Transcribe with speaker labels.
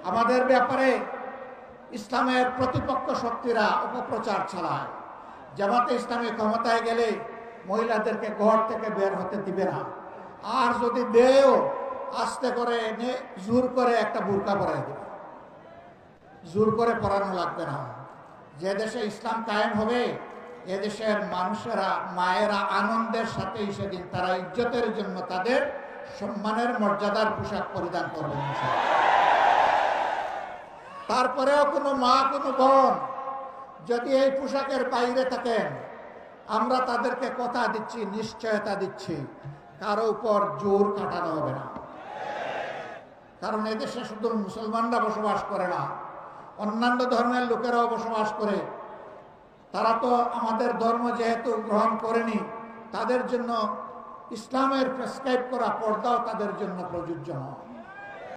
Speaker 1: আমাদের ব্যাপারে ইসলামের প্রতিপক্ষ শক্তিরা অপপ্রচার চালায়। জামাতে ইসলামী ক্ষমতায় গেলে মহিলাদেরকে ঘর থেকে বের হতে দিবে না, আর যদি দেও আস্তে করে এনে জোর করে একটা বুরকা পরাই দেবে। জোর করে পরানো লাগবে না। যে দেশে ইসলাম কায়েম হবে এদেশের মানুষেরা, মায়েরা আনন্দের সাথে সেদিন তারা ইজ্জতের জন্য তাদের সম্মানের মর্যাদার পোশাক পরিধান করবেন। তারপরেও কোনো মা, কোনো বোন যদি এই পোশাকের বাইরে থাকেন, আমরা তাদেরকে কথা দিচ্ছি, নিশ্চয়তা দিচ্ছি, কারো উপর জোর খাটানো হবে না। কারণ এদেশে শুধু মুসলমানরা বসবাস করে না, অন্যান্য ধর্মের লোকেরাও বসবাস করে। তারা তো আমাদের ধর্ম যেহেতু গ্রহণ করেনি, তাদের জন্য ইসলামের প্রেসক্রাইব করা পর্দাও তাদের জন্য প্রযোজ্য নয়।